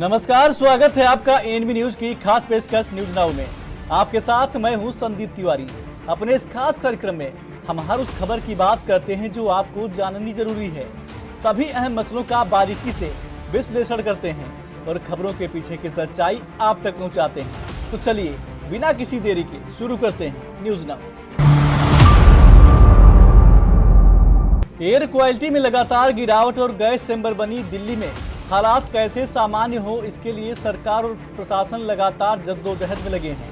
नमस्कार, स्वागत है आपका एनबी न्यूज की खास पेशकश न्यूज नाउ में। आपके साथ मैं हूं संदीप तिवारी। अपने इस खास कार्यक्रम में हम हर उस खबर की बात करते हैं जो आपको जाननी जरूरी है। सभी अहम मसलों का बारीकी से विश्लेषण करते हैं और खबरों के पीछे की सच्चाई आप तक पहुंचाते हैं। तो चलिए बिना किसी देरी के शुरू करते हैं न्यूज नाउ। एयर क्वालिटी में लगातार गिरावट और गैस चैम्बर बनी दिल्ली में हालात कैसे सामान्य हो, इसके लिए सरकार और प्रशासन लगातार जद्दोजहद में लगे हैं।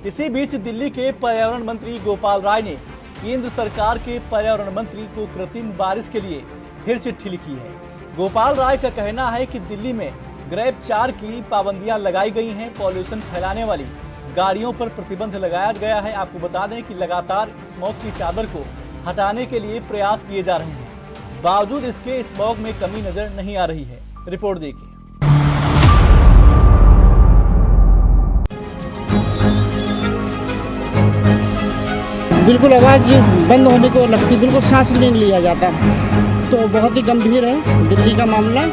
इसी बीच दिल्ली के पर्यावरण मंत्री गोपाल राय ने केंद्र सरकार के पर्यावरण मंत्री को कृत्रिम बारिश के लिए फिर चिट्ठी लिखी है। गोपाल राय का कहना है कि दिल्ली में ग्रेप 4 की पाबंदियां लगाई गई हैं। पॉल्यूशन फैलाने वाली गाड़ियों पर प्रतिबंध लगाया गया है। आपको बता दें कि लगातार स्मॉग की चादर को हटाने के लिए प्रयास किए जा रहे हैं। बावजूद इसके स्मॉग में कमी नजर नहीं आ रही है। रिपोर्ट देखिए। बिल्कुल आवाज बंद होने को लगती, बिल्कुल सांस नहीं लिया जाता। तो बहुत ही गंभीर है दिल्ली का मामला।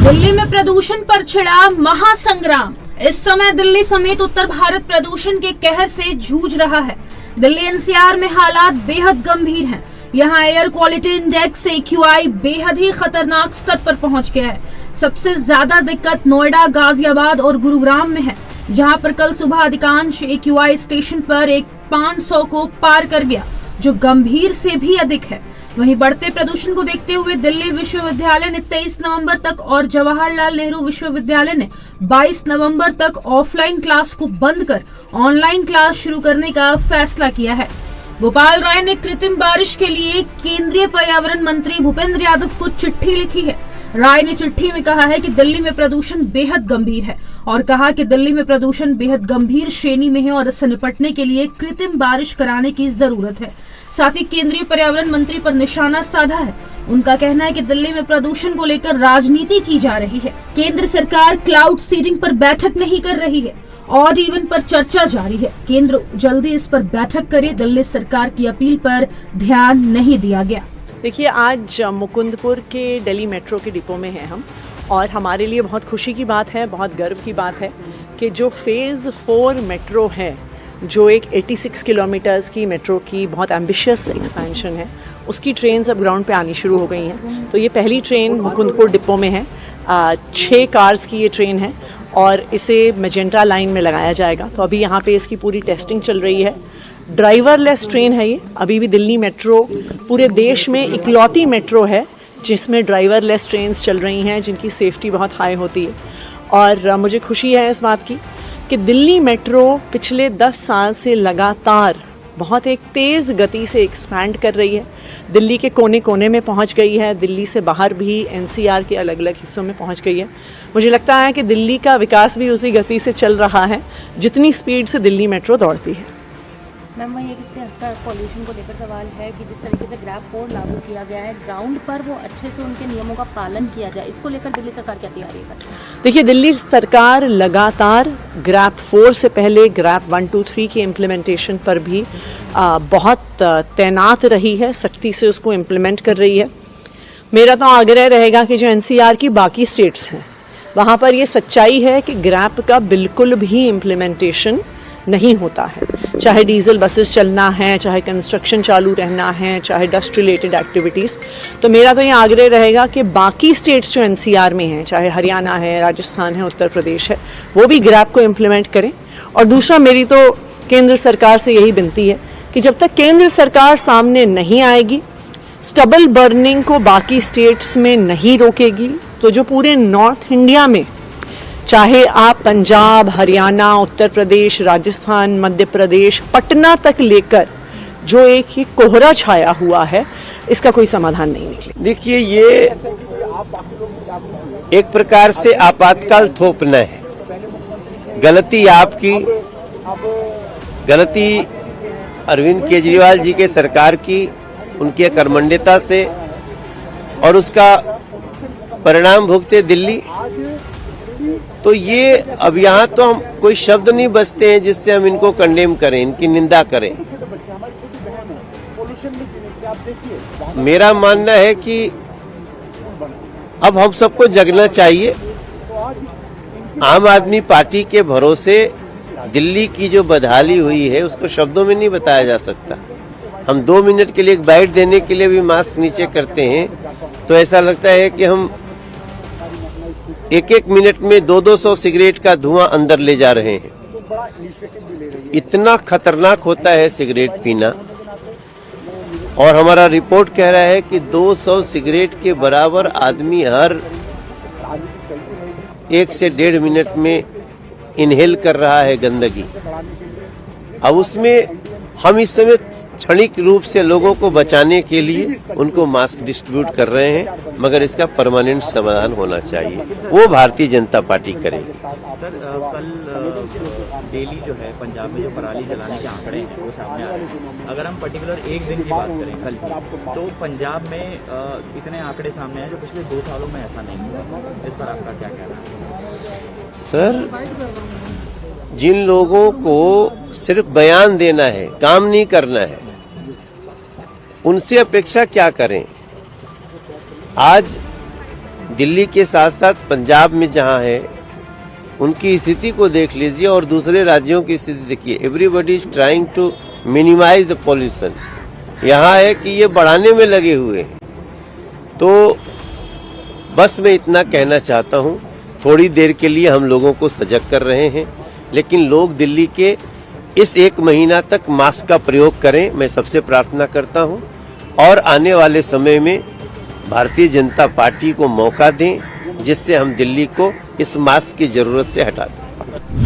दिल्ली में प्रदूषण पर छिड़ा महासंग्राम। इस समय दिल्ली समेत उत्तर भारत प्रदूषण के कहर से जूझ रहा है। दिल्ली एनसीआर में हालात बेहद गंभीर हैं। यहाँ एयर क्वालिटी इंडेक्स AQI बेहद ही खतरनाक स्तर पर पहुंच गया है। सबसे ज्यादा दिक्कत नोएडा, गाजियाबाद और गुरुग्राम में है, जहां पर कल सुबह अधिकांश AQI स्टेशन पर एक 500 को पार कर गया, जो गंभीर से भी अधिक है। वहीं बढ़ते प्रदूषण को देखते हुए दिल्ली विश्वविद्यालय ने 23 नवंबर तक और जवाहरलाल नेहरू विश्वविद्यालय ने 22 नवंबर तक ऑफलाइन क्लास को बंद कर ऑनलाइन क्लास शुरू करने का फैसला किया है। गोपाल राय ने कृत्रिम बारिश के लिए केंद्रीय पर्यावरण मंत्री भूपेंद्र यादव को चिट्ठी लिखी है। राय ने चिट्ठी में कहा है कि दिल्ली में प्रदूषण बेहद गंभीर है और कहा कि दिल्ली में प्रदूषण बेहद गंभीर श्रेणी में है और इससे निपटने के लिए कृत्रिम बारिश कराने की जरूरत है। साथ ही केंद्रीय पर्यावरण मंत्री पर निशाना साधा है। उनका कहना है कि दिल्ली में प्रदूषण को लेकर राजनीति की जा रही है। केंद्र सरकार क्लाउड सीडिंग पर बैठक नहीं कर रही है, ऑड इवन पर चर्चा जारी है। केंद्र जल्दी इस पर बैठक करे। दिल्ली सरकार की अपील पर ध्यान नहीं दिया गया। देखिए, आज मुकुंदपुर के दिल्ली मेट्रो के डिपो में हैं हम, और हमारे लिए बहुत खुशी की बात है, बहुत गर्व की बात है कि जो फेज़ 4 मेट्रो है, जो एक 86 किलोमीटर्स की मेट्रो की बहुत एम्बिशियस एक्सपेंशन है, उसकी ट्रेन अब ग्राउंड पे आनी शुरू हो गई हैं। तो ये पहली ट्रेन मुकुंदपुर डिपो में है। 6 कार्स की ये ट्रेन है और इसे मैजेंटा लाइन में लगाया जाएगा। तो अभी यहाँ पे इसकी पूरी टेस्टिंग चल रही है। ड्राइवरलेस ट्रेन है ये। अभी भी दिल्ली मेट्रो पूरे देश में इकलौती मेट्रो है जिसमें ड्राइवरलेस ट्रेन्स चल रही हैं, जिनकी सेफ्टी बहुत हाई होती है। और मुझे खुशी है इस बात की कि दिल्ली मेट्रो पिछले 10 साल से लगातार बहुत एक तेज़ गति से एक्सपैंड कर रही है। दिल्ली के कोने कोने में पहुंच गई है। दिल्ली से बाहर भी एनसीआर के अलग अलग हिस्सों में पहुंच गई है। मुझे लगता है कि दिल्ली का विकास भी उसी गति से चल रहा है जितनी स्पीड से दिल्ली मेट्रो दौड़ती है। मैम, वही इससे हटकर पॉल्यूशन को लेकर सवाल है कि जिस तरीके से ग्रैप 4 लागू किया गया है, ग्राउंड पर वो अच्छे से उनके नियमों का पालन किया जाए, इसको लेकर दिल्ली सरकार क्या तैयारी करती है? देखिए, दिल्ली सरकार लगातार ग्रैप 4 से पहले ग्रैप 1, 2, 3 की इम्प्लीमेंटेशन पर भी बहुत तैनात रही है, सख्ती से उसको इम्प्लीमेंट कर रही है। मेरा तो आग्रह रहेगा कि जो एनसीआर की बाकी स्टेट्स हैं, वहाँ पर ये सच्चाई है कि ग्रैप का बिल्कुल भी इम्प्लीमेंटेशन नहीं होता है। चाहे डीजल बसेस चलना है, चाहे कंस्ट्रक्शन चालू रहना है, चाहे डस्ट रिलेटेड एक्टिविटीज़। तो मेरा तो ये आग्रह रहेगा कि बाकी स्टेट्स जो एनसीआर में हैं, चाहे हरियाणा है, राजस्थान है, उत्तर प्रदेश है, वो भी ग्रैप को इम्प्लीमेंट करें। और दूसरा, मेरी तो केंद्र सरकार से यही विनती है कि जब तक केंद्र सरकार सामने नहीं आएगी, स्टबल बर्निंग को बाकी स्टेट्स में नहीं रोकेगी, तो जो पूरे नॉर्थ इंडिया में, चाहे आप पंजाब, हरियाणा, उत्तर प्रदेश, राजस्थान, मध्य प्रदेश, पटना तक लेकर जो एक ही कोहरा छाया हुआ है, इसका कोई समाधान नहीं निकले। देखिए, ये एक प्रकार से आपातकाल थोपना है। गलती आपकी, गलती अरविंद केजरीवाल जी के सरकार की, उनकी कर्मण्यता से, और उसका परिणाम भुगते दिल्ली। तो ये अब यहाँ तो हम कोई शब्द नहीं बचते हैं जिससे हम इनको कंडेम करें, इनकी निंदा करें। मेरा मानना है कि अब हम सबको जगना चाहिए। आम आदमी पार्टी के भरोसे दिल्ली की जो बदहाली हुई है उसको शब्दों में नहीं बताया जा सकता। हम 2 मिनट के लिए एक बाइट देने के लिए भी मास्क नीचे करते हैं तो ऐसा लगता है कि हम एक मिनट में 200 सिगरेट का धुआं अंदर ले जा रहे हैं। इतना खतरनाक होता है सिगरेट पीना। और हमारा रिपोर्ट कह रहा है कि 200 सिगरेट के बराबर आदमी हर 1 से 1.5 मिनट में इनहेल कर रहा है गंदगी। अब उसमें हम इस समय क्षणिक रूप से लोगों को बचाने के लिए उनको मास्क डिस्ट्रीब्यूट कर रहे हैं, मगर इसका परमानेंट समाधान होना चाहिए, वो भारतीय जनता पार्टी करेगी। सर कल दिल्ली जो है पंजाब में जो पराली जलाने के आंकड़े हैं वो सामने आ रहे हैं। अगर हम पर्टिकुलर एक दिन की बात करें कल की, तो पंजाब में इतने आंकड़े सामने आए जो पिछले 2 सालों में ऐसा नहीं हुआ। इस पर आपका क्या कहना है? सर, जिन लोगों को सिर्फ बयान देना है, काम नहीं करना है, उनसे अपेक्षा क्या करें। आज दिल्ली के साथ साथ पंजाब में जहां है उनकी स्थिति को देख लीजिए और दूसरे राज्यों की स्थिति देखिए। Everybody is trying to minimise the pollution. यहाँ है कि ये बढ़ाने में लगे हुए हैं। तो बस मैं इतना कहना चाहता हूँ, थोड़ी देर के लिए हम लोगों को सजग कर रहे हैं, लेकिन लोग दिल्ली के इस 1 महीना तक मास्क का प्रयोग करें, मैं सबसे प्रार्थना करता हूं। और आने वाले समय में भारतीय जनता पार्टी को मौका दें जिससे हम दिल्ली को इस मास्क की जरूरत से हटा दें।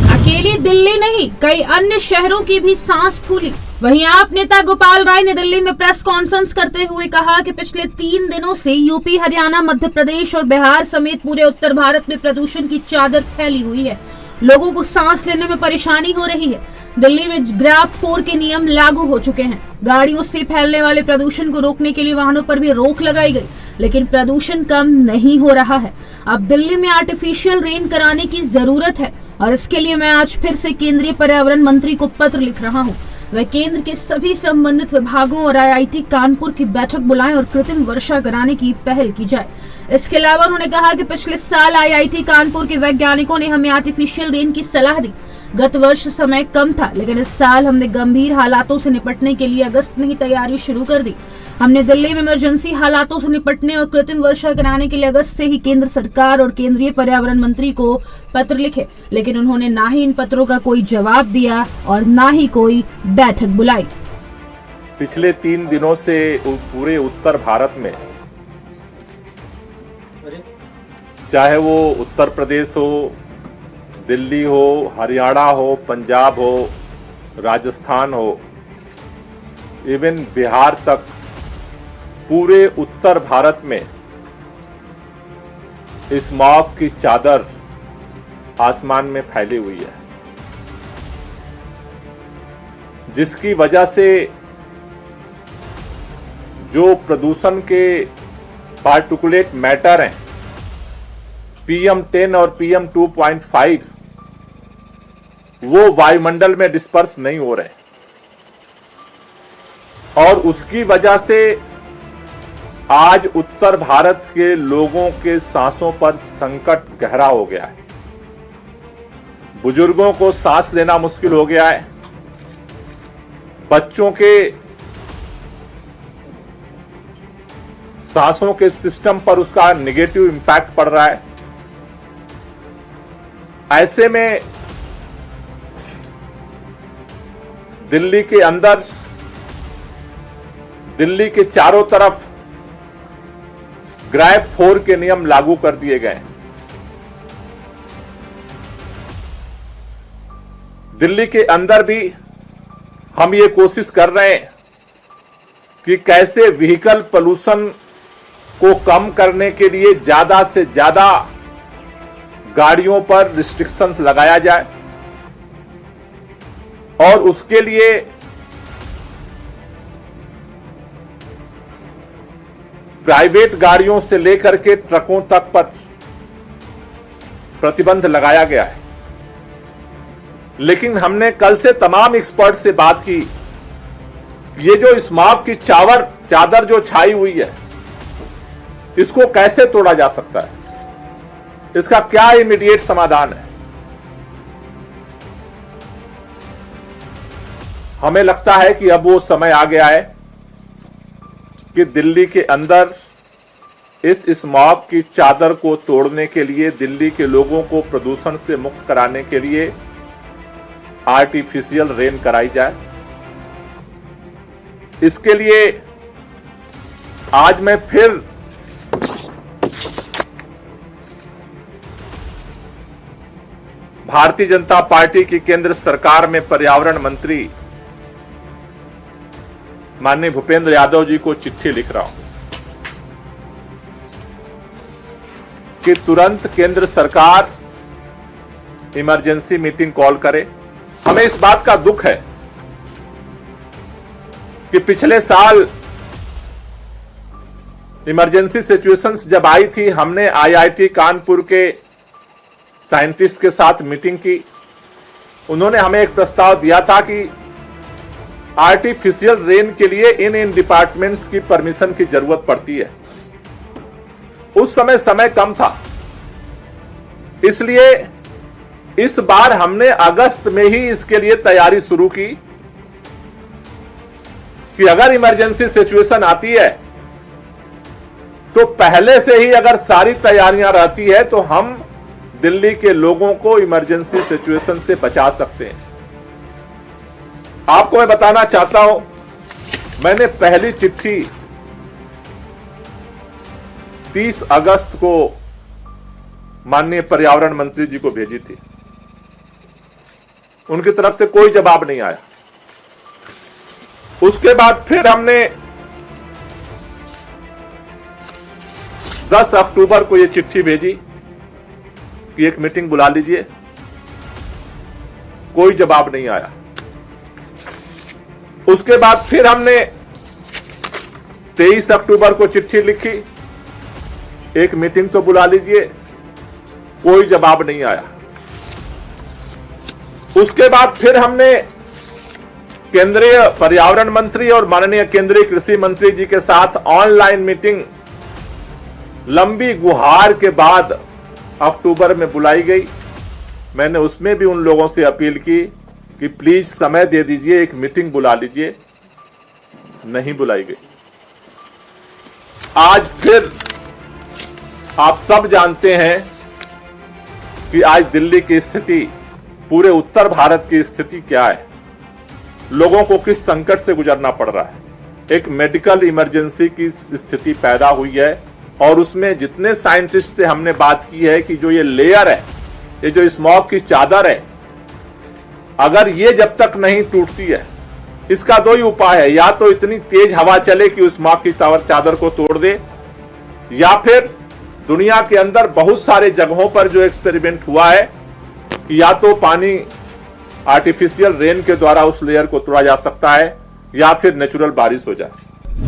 अकेली दिल्ली नहीं, कई अन्य शहरों की भी सांस फूली। वहीं आप नेता गोपाल राय ने दिल्ली में प्रेस कॉन्फ्रेंस करते हुए कहा कि पिछले 3 दिनों से यूपी, हरियाणा, मध्य प्रदेश और बिहार समेत पूरे उत्तर भारत में प्रदूषण की चादर फैली हुई है। लोगों को सांस लेने में परेशानी हो रही है। दिल्ली में ग्रैप 4 के नियम लागू हो चुके हैं। गाड़ियों से फैलने वाले प्रदूषण को रोकने के लिए वाहनों पर भी रोक लगाई गई, लेकिन प्रदूषण कम नहीं हो रहा है। अब दिल्ली में आर्टिफिशियल रेन कराने की जरूरत है और इसके लिए मैं आज फिर से केंद्रीय पर्यावरण मंत्री को पत्र लिख रहा हूँ। वह केंद्र के सभी संबंधित विभागों और IIT कानपुर की बैठक बुलाएं और कृत्रिम वर्षा कराने की पहल की जाए। इसके अलावा उन्होंने कहा कि पिछले साल IIT कानपुर के वैज्ञानिकों ने हमें आर्टिफिशियल रेन की सलाह दी। गत वर्ष समय कम था, लेकिन इस साल हमने गंभीर हालातों से निपटने के लिए अगस्त में ही तैयारी शुरू कर दी। हमने दिल्ली में इमरजेंसी हालातों से निपटने और कृत्रिम वर्षा कराने के लिए अगस्त से ही केंद्र सरकार और केंद्रीय पर्यावरण मंत्री को पत्र लिखे, लेकिन उन्होंने ना ही इन पत्रों का कोई जवाब दिया और ना ही कोई बैठक बुलाई। पिछले 3 दिनों से पूरे उत्तर भारत में, चाहे वो उत्तर प्रदेश हो, दिल्ली हो, हरियाणा हो, पंजाब हो, राजस्थान हो, इवन बिहार तक, पूरे उत्तर भारत में इस स्मॉग की चादर आसमान में फैली हुई है, जिसकी वजह से जो प्रदूषण के पार्टिकुलेट मैटर हैं, PM10 और PM 2.5, वो वायुमंडल में डिस्पर्स नहीं हो रहे और उसकी वजह से आज उत्तर भारत के लोगों के सांसों पर संकट गहरा हो गया है। बुजुर्गों को सांस लेना मुश्किल हो गया है। बच्चों के सांसों के सिस्टम पर उसका नेगेटिव इंपैक्ट पड़ रहा है। ऐसे में दिल्ली के अंदर, दिल्ली के चारों तरफ ग्रैप 4 के नियम लागू कर दिए गए। दिल्ली के अंदर भी हम ये कोशिश कर रहे हैं कि कैसे व्हीकल पोल्यूशन को कम करने के लिए ज्यादा से ज्यादा गाड़ियों पर रिस्ट्रिक्शंस लगाया जाए और उसके लिए प्राइवेट गाड़ियों से लेकर के ट्रकों तक पर प्रतिबंध लगाया गया है। लेकिन हमने कल से तमाम एक्सपर्ट से बात की ये जो स्मॉग की चादर जो छाई हुई है, इसको कैसे तोड़ा जा सकता है? इसका क्या इमीडिएट समाधान है? हमें लगता है कि अब वो समय आ गया है कि दिल्ली के अंदर इस स्मॉग की चादर को तोड़ने के लिए, दिल्ली के लोगों को प्रदूषण से मुक्त कराने के लिए आर्टिफिशियल रेन कराई जाए। इसके लिए आज मैं फिर भारतीय जनता पार्टी की केंद्र सरकार में पर्यावरण मंत्री माननीय भूपेंद्र यादव जी को चिट्ठी लिख रहा हूं कि तुरंत केंद्र सरकार इमरजेंसी मीटिंग कॉल करे। हमें इस बात का दुख है कि पिछले साल इमरजेंसी सिचुएशंस जब आई थी, हमने आईआईटी कानपुर के साइंटिस्ट के साथ मीटिंग की। उन्होंने हमें एक प्रस्ताव दिया था कि आर्टिफिशियल रेन के लिए इन डिपार्टमेंट्स की परमिशन की जरूरत पड़ती है। उस समय कम था, इसलिए इस बार हमने अगस्त में ही इसके लिए तैयारी शुरू की कि अगर इमरजेंसी सिचुएशन आती है तो पहले से ही अगर सारी तैयारियां रहती है तो हम दिल्ली के लोगों को इमरजेंसी सिचुएशन से बचा सकते हैं। आपको मैं बताना चाहता हूं, मैंने पहली चिट्ठी 30 अगस्त को माननीय पर्यावरण मंत्री जी को भेजी थी। उनकी तरफ से कोई जवाब नहीं आया। उसके बाद फिर हमने 10 अक्टूबर को यह चिट्ठी भेजी कि एक मीटिंग बुला लीजिए। कोई जवाब नहीं आया। उसके बाद फिर हमने 23 अक्टूबर को चिट्ठी लिखी, एक मीटिंग तो बुला लीजिए। कोई जवाब नहीं आया। उसके बाद फिर हमने केंद्रीय पर्यावरण मंत्री और माननीय केंद्रीय कृषि मंत्री जी के साथ ऑनलाइन मीटिंग लंबी गुहार के बाद अक्टूबर में बुलाई गई। मैंने उसमें भी उन लोगों से अपील की कि प्लीज समय दे दीजिए, एक मीटिंग बुला लीजिए। नहीं बुलाई गई। आज फिर आप सब जानते हैं कि आज दिल्ली की स्थिति, पूरे उत्तर भारत की स्थिति क्या है, लोगों को किस संकट से गुजरना पड़ रहा है। एक मेडिकल इमरजेंसी की स्थिति पैदा हुई है और उसमें जितने साइंटिस्ट से हमने बात की है कि जो ये लेयर है, ये जो स्मॉग की चादर है, अगर ये जब तक नहीं टूटती है, इसका दो ही उपाय है। या तो इतनी तेज हवा चले कि उस स्मॉग की चादर को तोड़ दे, या फिर दुनिया के अंदर बहुत सारे जगहों पर जो एक्सपेरिमेंट हुआ है कि या तो पानी आर्टिफिशियल रेन के द्वारा उस लेयर को तोड़ा जा सकता है या फिर नेचुरल बारिश हो जाए।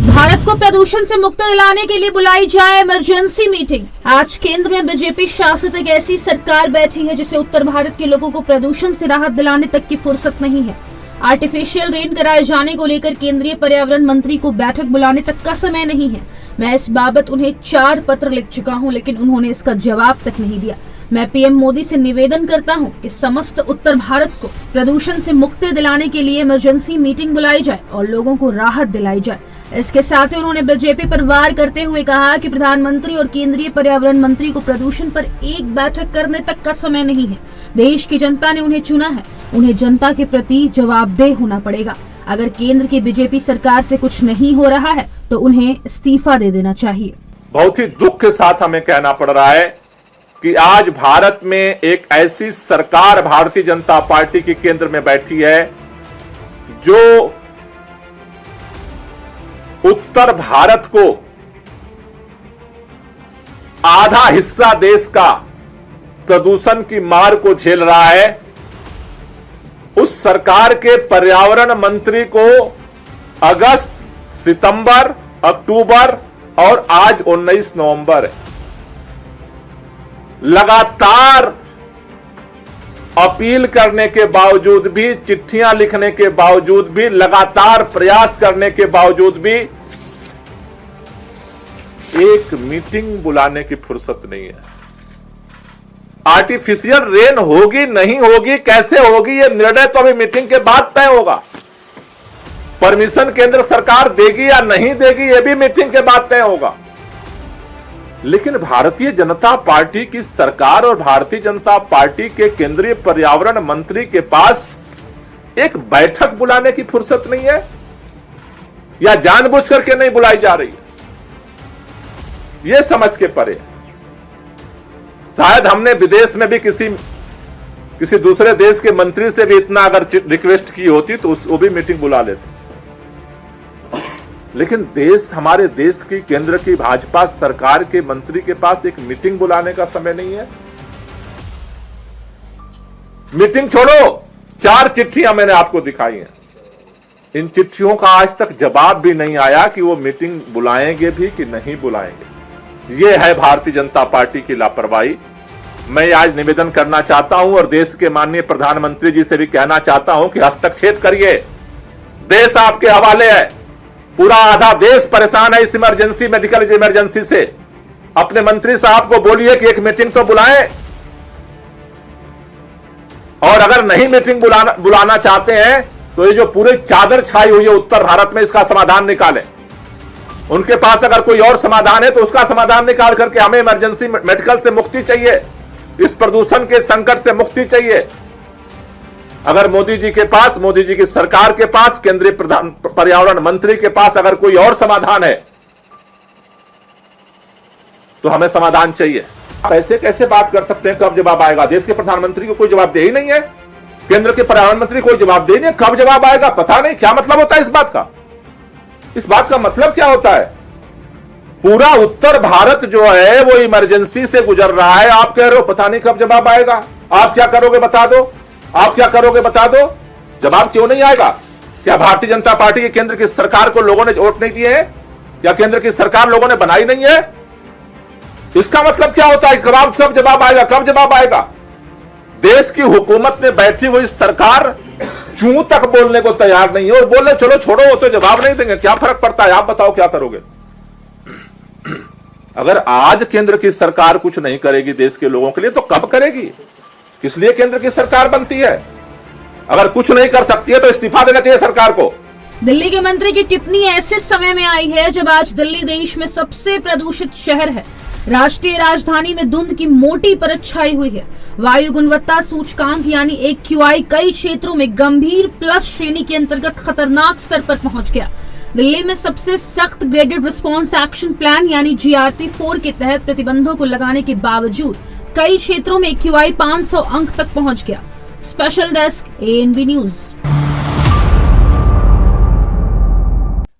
भारत को प्रदूषण से मुक्त दिलाने के लिए बुलाई जाए इमरजेंसी मीटिंग। आज केंद्र में बीजेपी शासित एक ऐसी सरकार बैठी है जिसे उत्तर भारत के लोगों को प्रदूषण से राहत दिलाने तक की फुर्सत नहीं है। आर्टिफिशियल रेन कराए जाने को लेकर केंद्रीय पर्यावरण मंत्री को बैठक बुलाने तक का समय नहीं है। मैं इस बाबत उन्हें 4 पत्र लिख चुका हूं, लेकिन उन्होंने इसका जवाब तक नहीं दिया। मैं पीएम मोदी से निवेदन करता हूं कि समस्त उत्तर भारत को प्रदूषण से मुक्ति दिलाने के लिए इमरजेंसी मीटिंग बुलाई जाए और लोगों को राहत दिलाई जाए। इसके साथ ही उन्होंने बीजेपी पर वार करते हुए कहा कि प्रधानमंत्री और केंद्रीय पर्यावरण मंत्री को प्रदूषण पर एक बैठक करने तक का समय नहीं है। देश की जनता ने उन्हें चुना है, उन्हें जनता के प्रति जवाबदेह होना पड़ेगा। अगर केंद्र की बीजेपी सरकार से कुछ नहीं हो रहा है तो उन्हें इस्तीफा दे देना चाहिए। बहुत ही दुख के साथ हमें कहना पड़ रहा है कि आज भारत में एक ऐसी सरकार भारतीय जनता पार्टी की केंद्र में बैठी है जो उत्तर भारत को, आधा हिस्सा देश का प्रदूषण की मार को झेल रहा है। उस सरकार के पर्यावरण मंत्री को अगस्त, सितंबर, अक्टूबर और आज 19 नवंबर है, लगातार अपील करने के बावजूद भी, चिट्ठियां लिखने के बावजूद भी, लगातार प्रयास करने के बावजूद भी एक मीटिंग बुलाने की फुर्सत नहीं है। आर्टिफिशियल रेन होगी नहीं होगी, कैसे होगी, यह निर्णय तो अभी मीटिंग के बाद तय होगा। परमिशन केंद्र सरकार देगी या नहीं देगी, यह भी मीटिंग के बाद तय होगा। लेकिन भारतीय जनता पार्टी की सरकार और भारतीय जनता पार्टी के केंद्रीय पर्यावरण मंत्री के पास एक बैठक बुलाने की फुर्सत नहीं है, या जानबूझ करके नहीं बुलाई जा रही है, यह समझ के परे। शायद हमने विदेश में भी किसी दूसरे देश के मंत्री से भी इतना अगर रिक्वेस्ट की होती तो वो भी मीटिंग बुला लेते। लेकिन हमारे देश की केंद्र की भाजपा सरकार के मंत्री के पास एक मीटिंग बुलाने का समय नहीं है। मीटिंग छोड़ो, 4 चिट्ठियां मैंने आपको दिखाई हैं। इन चिट्ठियों का आज तक जवाब भी नहीं आया कि वो मीटिंग बुलाएंगे भी कि नहीं बुलाएंगे। ये है भारतीय जनता पार्टी की लापरवाही। मैं आज निवेदन करना चाहता हूं और देश के माननीय प्रधानमंत्री जी से भी कहना चाहता हूं कि हस्तक्षेप करिए। देश आपके हवाले है, पूरा आधा देश परेशान है इस इमरजेंसी, मेडिकल इमरजेंसी से। अपने मंत्री साहब को बोलिए कि एक मीटिंग तो बुलाएं, और अगर नहीं मीटिंग बुलाना चाहते हैं तो ये जो पूरी चादर छाई हुई है उत्तर भारत में, इसका समाधान निकालें। उनके पास अगर कोई और समाधान है तो उसका समाधान निकाल करके, हमें इमरजेंसी मेडिकल से मुक्ति चाहिए, इस प्रदूषण के संकट से मुक्ति चाहिए। अगर मोदी जी के पास, मोदी जी की सरकार के पास, केंद्रीय पर्यावरण मंत्री के पास अगर कोई और समाधान है तो हमें समाधान चाहिए। आप ऐसे कैसे बात कर सकते हैं, कब जवाब आएगा? देश के प्रधानमंत्री को कोई जवाब दे ही नहीं है, केंद्र के पर्यावरण मंत्री कोई जवाब दे नहीं है, कब जवाब आएगा पता नहीं। क्या मतलब होता है इस बात का? इस बात का मतलब क्या होता है? पूरा उत्तर भारत जो है वो इमरजेंसी से गुजर रहा है, आप कह रहे हो पता नहीं कब जवाब आएगा। आप क्या करोगे बता दो, आप क्या करोगे बता दो। जवाब क्यों नहीं आएगा? क्या भारतीय जनता पार्टी की केंद्र की सरकार को लोगों ने वोट नहीं दिए हैं, या केंद्र की सरकार लोगों ने बनाई नहीं है? इसका मतलब क्या होता है? कब जवाब आएगा, कब जवाब आएगा? देश की हुकूमत में बैठी हुई सरकार चूं तक बोलने को तैयार नहीं है, और बोले चलो छोड़ो वो तो जवाब नहीं देंगे, क्या फर्क पड़ता है? आप बताओ क्या करोगे? अगर आज केंद्र की सरकार कुछ नहीं करेगी देश के लोगों के लिए तो कब करेगी? इसलिए केंद्र की सरकार बनती है। अगर कुछ नहीं कर सकती है तो इस्तीफा देना चाहिए सरकार को। दिल्ली के मंत्री की टिप्पणी ऐसे समय में आई है जब आज दिल्ली देश में सबसे प्रदूषित शहर है। राष्ट्रीय राजधानी में धुंध की मोटी परत छाई हुई है। वायु गुणवत्ता सूचकांक यानी AQI कई क्षेत्रों में गंभीर प्लस श्रेणी के अंतर्गत खतरनाक स्तर पर पहुंच गया। दिल्ली में सबसे सख्त ग्रेडेड रिस्पांस एक्शन प्लान यानी GRP4 के तहत प्रतिबंधों को लगाने के बावजूद कई क्षेत्रों में AQI 500 अंक तक पहुंच गया। Special desk ANB news.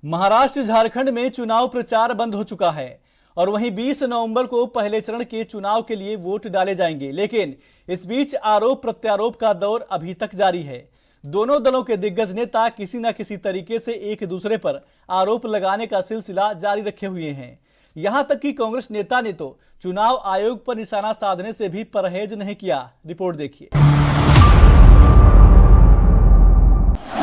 Maharashtra Jharkhand में चुनाव प्रचार बंद हो चुका है और वहीं 20 नवंबर को पहले चरण के चुनाव के लिए वोट डाले जाएंगे। लेकिन इस बीच आरोप प्रत्यारोप का दौर अभी तक जारी है। दोनों दलों के दिग्गज नेता किसी न किसी तरीके से एक दूसरे पर आरोप लगाने का सिलसिला जारी रखे हुए हैं। यहां तक कि कांग्रेस नेता ने तो चुनाव आयोग पर निशाना साधने से भी परहेज नहीं किया। रिपोर्ट देखिए।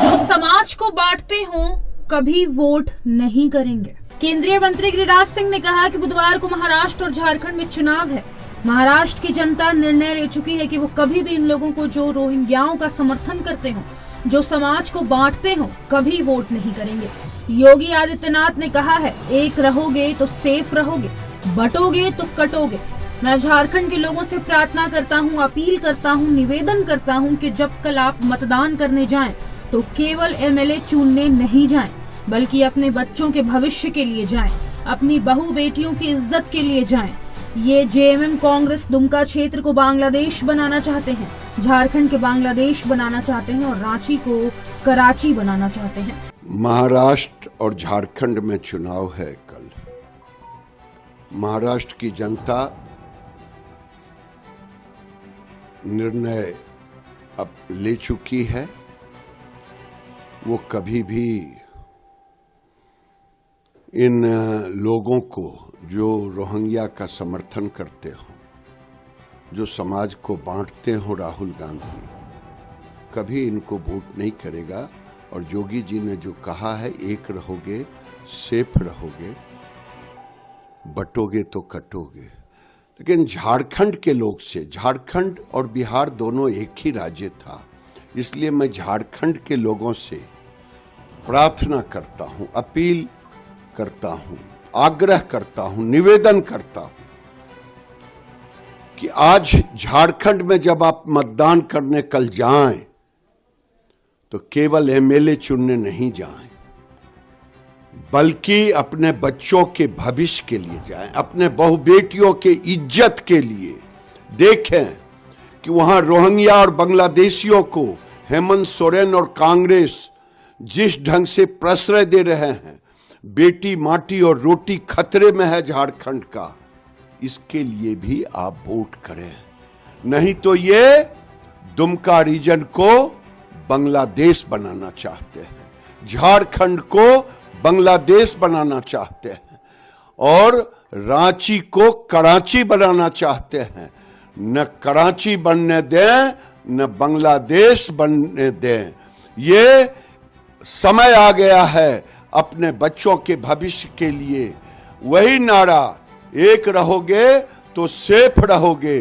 जो समाज को बांटते हों कभी वोट नहीं करेंगे। केंद्रीय मंत्री गिरिराज सिंह ने कहा कि बुधवार को महाराष्ट्र और झारखंड में चुनाव है। महाराष्ट्र की जनता निर्णय ले चुकी है कि वो कभी भी इन लोगों को जो रोहिंग्याओं का समर्थन करते हों, जो समाज को बांटते हों, कभी वोट नहीं करेंगे। योगी आदित्यनाथ ने कहा है, एक रहोगे तो सेफ रहोगे, बटोगे तो कटोगे। मैं झारखंड के लोगों से प्रार्थना करता हूं, अपील करता हूं, निवेदन करता हूं कि जब कल आप मतदान करने जाएं तो केवल MLA चुनने नहीं जाएं, बल्कि अपने बच्चों के भविष्य के लिए जाएं, अपनी बहू बेटियों की इज्जत के लिए जाएं। ये JMM कांग्रेस दुमका क्षेत्र को बांग्लादेश बनाना चाहते हैं, झारखंड के बांग्लादेश बनाना चाहते हैं और रांची को कराची बनाना चाहते हैं। महाराष्ट्र और झारखंड में चुनाव है कल। महाराष्ट्र की जनता निर्णय अब ले चुकी है। वो कभी भी इन लोगों को जो रोहिंग्या का समर्थन करते हो जो समाज को बांटते हो राहुल गांधी, कभी इनको वोट नहीं करेगा। और योगी जी ने जो कहा है, एक रहोगे सेफ रहोगे, बटोगे तो कटोगे। लेकिन झारखंड के लोग से, झारखंड और बिहार दोनों एक ही राज्य था, इसलिए मैं झारखंड के लोगों से प्रार्थना करता हूं, अपील करता हूं, आग्रह करता हूं, निवेदन करता हूं कि आज झारखंड में जब आप मतदान करने कल जाएं तो केवल एमएलए चुनने नहीं जाएं, बल्कि अपने बच्चों के भविष्य के लिए जाएं, अपने बहु बेटियों के इज्जत के लिए। देखें कि वहां रोहिंग्या और बांग्लादेशियों को हेमंत सोरेन और कांग्रेस जिस ढंग से प्रश्रय दे रहे हैं, बेटी माटी और रोटी खतरे में है झारखंड का, इसके लिए भी आप वोट करें। नहीं तो ये दुमका रीजन को बांग्लादेश बनाना चाहते हैं, झारखंड को बांग्लादेश बनाना चाहते हैं और रांची को कराची बनाना चाहते हैं। न कराची बनने दें, न बांग्लादेश बनने दें। ये समय आ गया है अपने बच्चों के भविष्य के लिए। वही नारा, एक रहोगे तो सेफ रहोगे,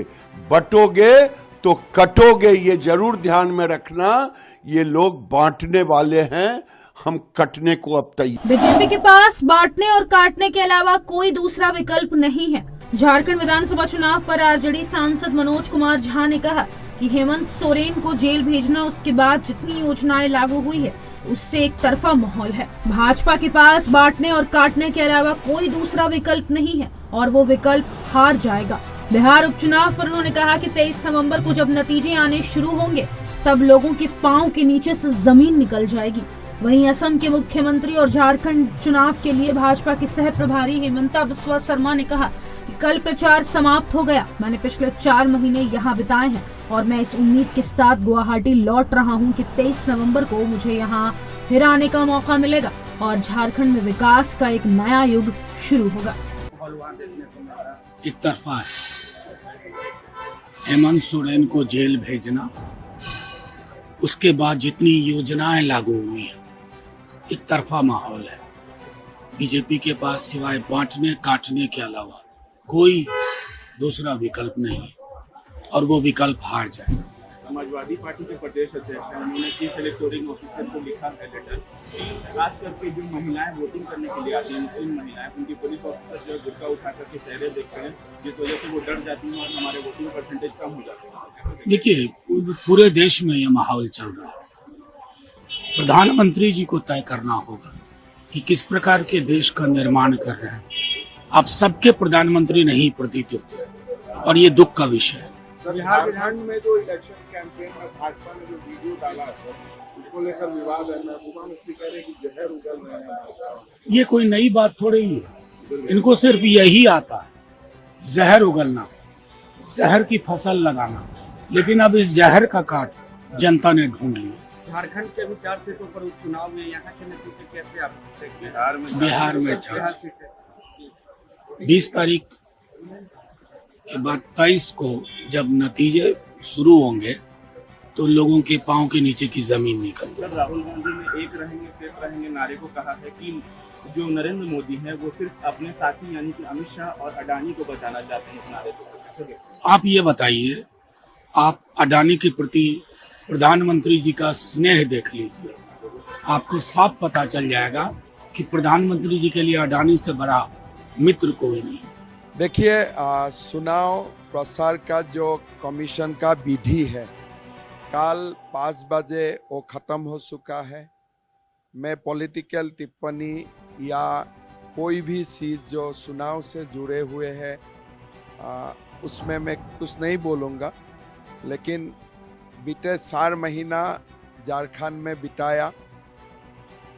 बटोगे तो कटोगे, ये जरूर ध्यान में रखना। ये लोग बांटने वाले हैं, हम कटने को अब तैयार। बीजेपी के पास बांटने और काटने के अलावा कोई दूसरा विकल्प नहीं है। झारखंड विधानसभा चुनाव पर आरजेडी सांसद मनोज कुमार झा ने कहा कि हेमंत सोरेन को जेल भेजना, उसके बाद जितनी योजनाएं लागू हुई है उससे एक तरफा माहौल है। भाजपा के पास बांटने और काटने के अलावा कोई दूसरा विकल्प नहीं है और वो विकल्प हार जाएगा। बिहार उपचुनाव पर उन्होंने कहा कि 23 नवंबर को जब नतीजे आने शुरू होंगे तब लोगों के पांव के नीचे से जमीन निकल जाएगी। वहीं असम के मुख्यमंत्री और झारखंड चुनाव के लिए भाजपा के सह प्रभारी हेमंता बिस्वा शर्मा ने कहा कि कल प्रचार समाप्त हो गया। मैंने पिछले 4 महीने यहाँ बिताए हैं और मैं इस उम्मीद के साथ गुवाहाटी लौट रहा हूँ कि 23 नवंबर को मुझे यहाँ फिर आने का मौका मिलेगा और झारखंड में विकास का एक नया युग शुरू होगा। एक तरफा है, हेमंत सोरेन को जेल भेजना, उसके बाद जितनी योजनाएं लागू हुई हैं, एक तरफा माहौल है। बीजेपी के पास सिवाय बांटने काटने के अलावा कोई दूसरा विकल्प नहीं है और वो विकल्प हार जाए। समाजवादी पार्टी के प्रदेश अध्यक्ष हैं, उन्होंने चीफ इलेक्टोरल ऑफिसर को लिखा है लेटर, खास करके जो महिलाएं वोटिंग करने के लिए आती हैं, मुस्लिम महिलाएं, उनकी पुलिस ऑफिसर जो गुटका उठा करके चेहरे देखते हैं, जिस वजह से वो डर जाती हैं और हमारे वोटिंग परसेंटेज कम हो जाते हैं। देखिए, पूरे देश में ये माहौल चल रहा है। प्रधानमंत्री जी को तय करना होगा कि किस प्रकार के देश का निर्माण कर रहे हैं। आप सबके प्रधानमंत्री नहीं प्रतीत होते और ये दुख का विषय है। बिहार विधान में जो इलेक्शन कैंपेन में भाजपा ने जो वीडियो डाला है उसको लेकर विवाद है, महबूबा मुफ्ती कह रहे हैं कि जहर उगल रहे हैं। ये कोई नई बात थोड़ी ही है, इनको सिर्फ यही आता है, जहर उगलना, जहर की फसल लगाना। लेकिन अब इस जहर का काट जनता ने ढूंढ लिया। झारखंड के भी 4 सीटों पर उपचुनाव में यहाँ के नतीजे कैसे आप देखते हैं? बिहार में 4 सीटें, 20 तारीख के बाद 23 को जब नतीजे शुरू होंगे तो लोगों के पांव के नीचे की जमीन निकल जाएगी। राहुल गांधी ने एक रहेंगे सेफ रहेंगे नारे को कहा है कि जो नरेंद्र मोदी है वो सिर्फ अपने साथी यानी कि अमित शाह और अडानी को बचाना चाहते हैं इस नारे से। आप ये बताइए, आप अडानी के प्रति प्रधानमंत्री जी का स्नेह देख लीजिए, आपको साफ पता चल जाएगा कि प्रधानमंत्री जी के लिए अडानी से बड़ा मित्र कोई नहीं। देखिए, चुनाव प्रसार का जो कमीशन का विधि है, कल 5 बजे वो खत्म हो चुका है। मैं पॉलिटिकल टिप्पणी या कोई भी चीज़ जो चुनाव से जुड़े हुए है उसमें मैं कुछ नहीं बोलूँगा। लेकिन बीते 4 महीना झारखंड में बिताया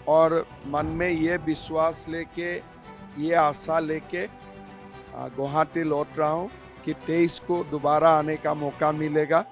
और मन में ये विश्वास लेके, ये आशा लेके गुवाहाटी लौट रहा हूँ कि 23 को दोबारा आने का मौका मिलेगा।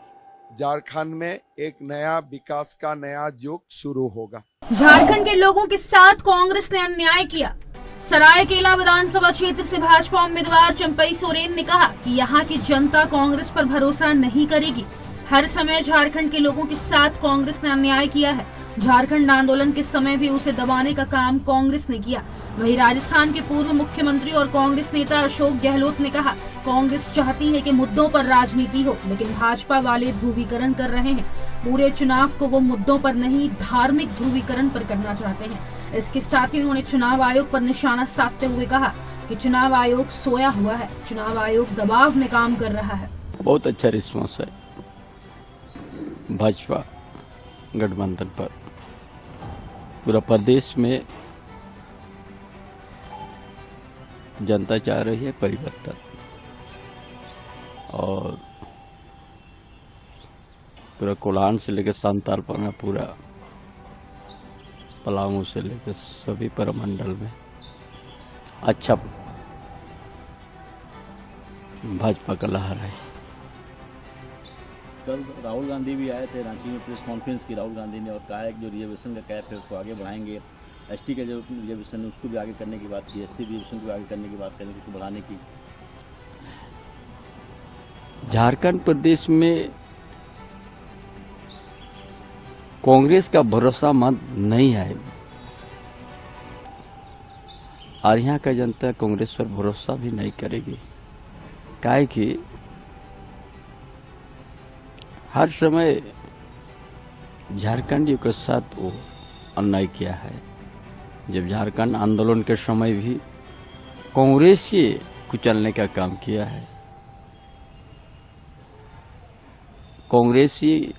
झारखंड में एक नया विकास का नया युग शुरू होगा। झारखंड के लोगों के साथ कांग्रेस ने अन्याय किया, सरायकेला विधानसभा क्षेत्र से भाजपा उम्मीदवार चंपई सोरेन ने कहा कि यहाँ की जनता कांग्रेस पर भरोसा नहीं करेगी। हर समय झारखंड के लोगों के साथ कांग्रेस ने अन्याय किया है। झारखंड आंदोलन के समय भी उसे दबाने का काम कांग्रेस ने किया। वहीं राजस्थान के पूर्व मुख्यमंत्री और कांग्रेस नेता अशोक गहलोत ने कहा, कांग्रेस चाहती है कि मुद्दों पर राजनीति हो, लेकिन भाजपा वाले ध्रुवीकरण कर रहे हैं। पूरे चुनाव को वो मुद्दों पर नहीं, धार्मिक ध्रुवीकरण पर करना चाहते हैं। इसके साथ ही उन्होंने चुनाव आयोग पर निशाना साधते हुए कहा कि चुनाव आयोग सोया हुआ है, चुनाव आयोग दबाव में काम कर रहा है। बहुत अच्छा रिस्पॉन्स है भाजपा गठबंधन पर। पूरा प्रदेश में जनता चाह रही है परिवर्तन, और पूरा कोल्हान से लेकर संताल पंगा, पूरा पलामू से लेकर सभी परमंडल में अच्छा भाजपा का लहर है। कल राहुल गांधी भी आए थे रांची में, प्रेस कॉन्फ्रेंस की राहुल गांधी ने, और कहा है कि जो रिजर्वेशन का कैप है उसको आगे बढ़ाएंगे। एसटी का जो रिजर्वेशन है उसको भी आगे करने की बात की, एससी रिजर्वेशन को आगे करने की बात करेंगे, उसको बढ़ाने की। झारखंड प्रदेश में कांग्रेस का भरोसामंद नहीं है, और यहाँ का जनता कांग्रेस पर भरोसा भी नहीं करेगी। काहे कि हर समय झारखंडियों के साथ वो अन्याय किया है। जब झारखंड आंदोलन के समय भी कांग्रेस ही कुचलने का काम किया है। कांग्रेस ही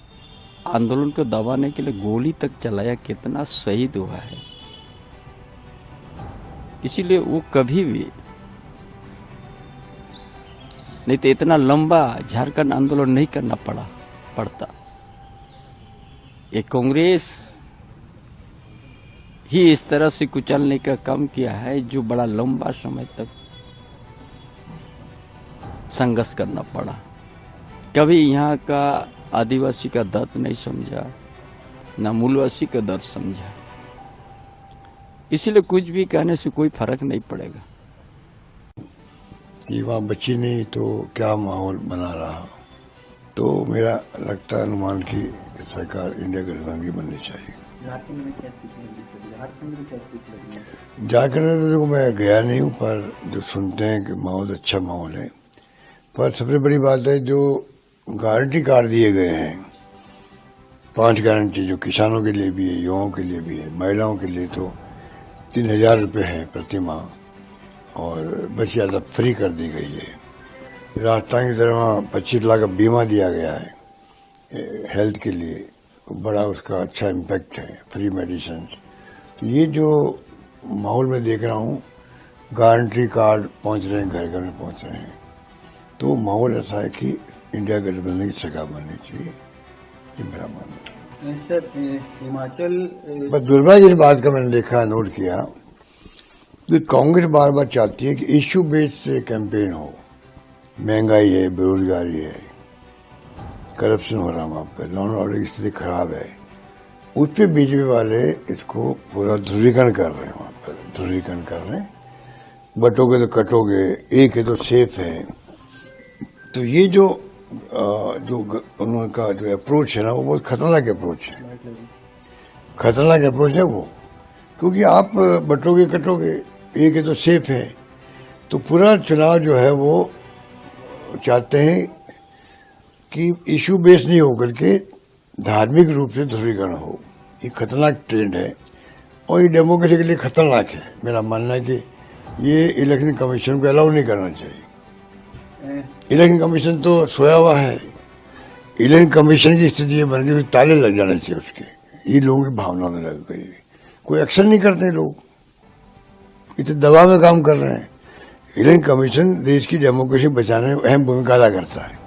आंदोलन को दबाने के लिए गोली तक चलाया, कितना शहीद हुआ है। इसीलिए वो कभी भी नहीं तो इतना लंबा झारखंड आंदोलन नहीं करना पड़ता। ये कांग्रेस ही इस तरह से कुचलने का काम किया है, जो बड़ा लंबा समय तक संघर्ष करना पड़ा। कभी यहाँ का आदिवासी का दर्द नहीं समझा, न मूलवासी का दर्द समझा। इसलिए कुछ भी कहने से कोई फर्क नहीं पड़ेगा। युवा बची नहीं तो क्या माहौल बना रहा, तो मेरा लगता है अनुमान की सरकार इंडिया गठबंधन की बननी चाहिए। झारखंड में क्या स्थिति लगी? झारखंड में तो देखो मैं गया नहीं हूँ, पर जो सुनते हैं कि माहौल अच्छा माहौल है। पर सबसे बड़ी बात है जो गारंटी कार्ड दिए गए हैं, 5 गारंटी, जो किसानों के लिए भी है, युवाओं के लिए भी है, महिलाओं के लिए तो 3000 रुपये है प्रति माह, और बच ज़्यादा फ्री कर दी गई है। राजस्थान की तरह 25 लाख का बीमा दिया गया है हेल्थ के लिए, बड़ा उसका अच्छा इम्पैक्ट है, फ्री मेडिसिन। तो ये जो माहौल में देख रहा हूँ, गारंटी कार्ड पहुँच रहे हैं, घर घर में पहुँच रहे हैं, तो माहौल ऐसा है कि इंडिया गठबंधन की सरकार बननी चाहिए, ये मेरा मानना है। सर हिमाचल बस दुर्भाग्य की बात का मैंने देखा, नोट किया कि कांग्रेस बार बार चाहती है कि इश्यू बेस्ड कैंपेन हो। महंगाई है, बेरोजगारी है, करप्शन हो रहा है, वहाँ पर लॉ एंड ऑर्डर की स्थिति खराब है, उस पर बीजेपी वाले इसको पूरा ध्रुवीकरण कर रहे हैं। वहाँ पर ध्रुवीकरण कर रहे हैं, बटोगे तो कटोगे, एक है तो सेफ है। तो ये जो उनका जो अप्रोच है ना, वो बहुत खतरनाक अप्रोच है, खतरनाक अप्रोच है वो, क्योंकि आप बटोगे कटोगे, एक है तो सेफ है। तो पूरा चुनाव जो है वो चाहते हैं कि इशू बेस नहीं होकर के धार्मिक रूप से ध्रुवीकरण हो। ये खतरनाक ट्रेंड है, और ये डेमोक्रेसी के लिए खतरनाक है। मेरा मानना है कि ये इलेक्शन कमीशन को अलाउ नहीं करना चाहिए। इलेक्शन कमीशन तो सोया हुआ है। इलेक्शन कमीशन की स्थिति ये बन गई, ताले लग जाने चाहिए उसके। ये लोगों की भावना में लग गई, कोई एक्शन नहीं करते लोग, इतने दबाव में काम कर रहे हैं। इलेक्शन कमीशन देश की डेमोक्रेसी बचाने में अहम भूमिका अदा करता है,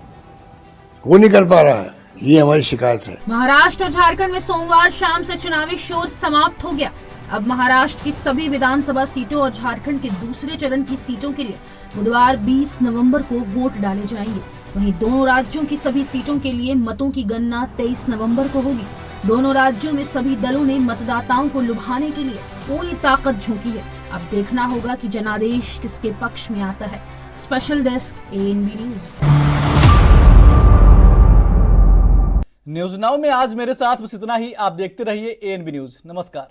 वो नहीं कर पा रहा है, ये हमारी शिकायत है। महाराष्ट्र और झारखंड में सोमवार शाम से चुनावी शोर समाप्त हो गया। अब महाराष्ट्र की सभी विधानसभा सीटों और झारखंड के दूसरे चरण की सीटों के लिए बुधवार 20 नवंबर को वोट डाले जाएंगे। वहीं दोनों राज्यों की सभी सीटों के लिए मतों की गणना 23 नवंबर को होगी। दोनों राज्यों में सभी दलों ने मतदाताओं को लुभाने के लिए पूरी ताकत झोंकी है। अब देखना होगा कि जनादेश किसके पक्ष में आता है। Special desk ANB news. News now में आज मेरे साथ बस इतना ही। आप देखते रहिए ANB न्यूज। नमस्कार।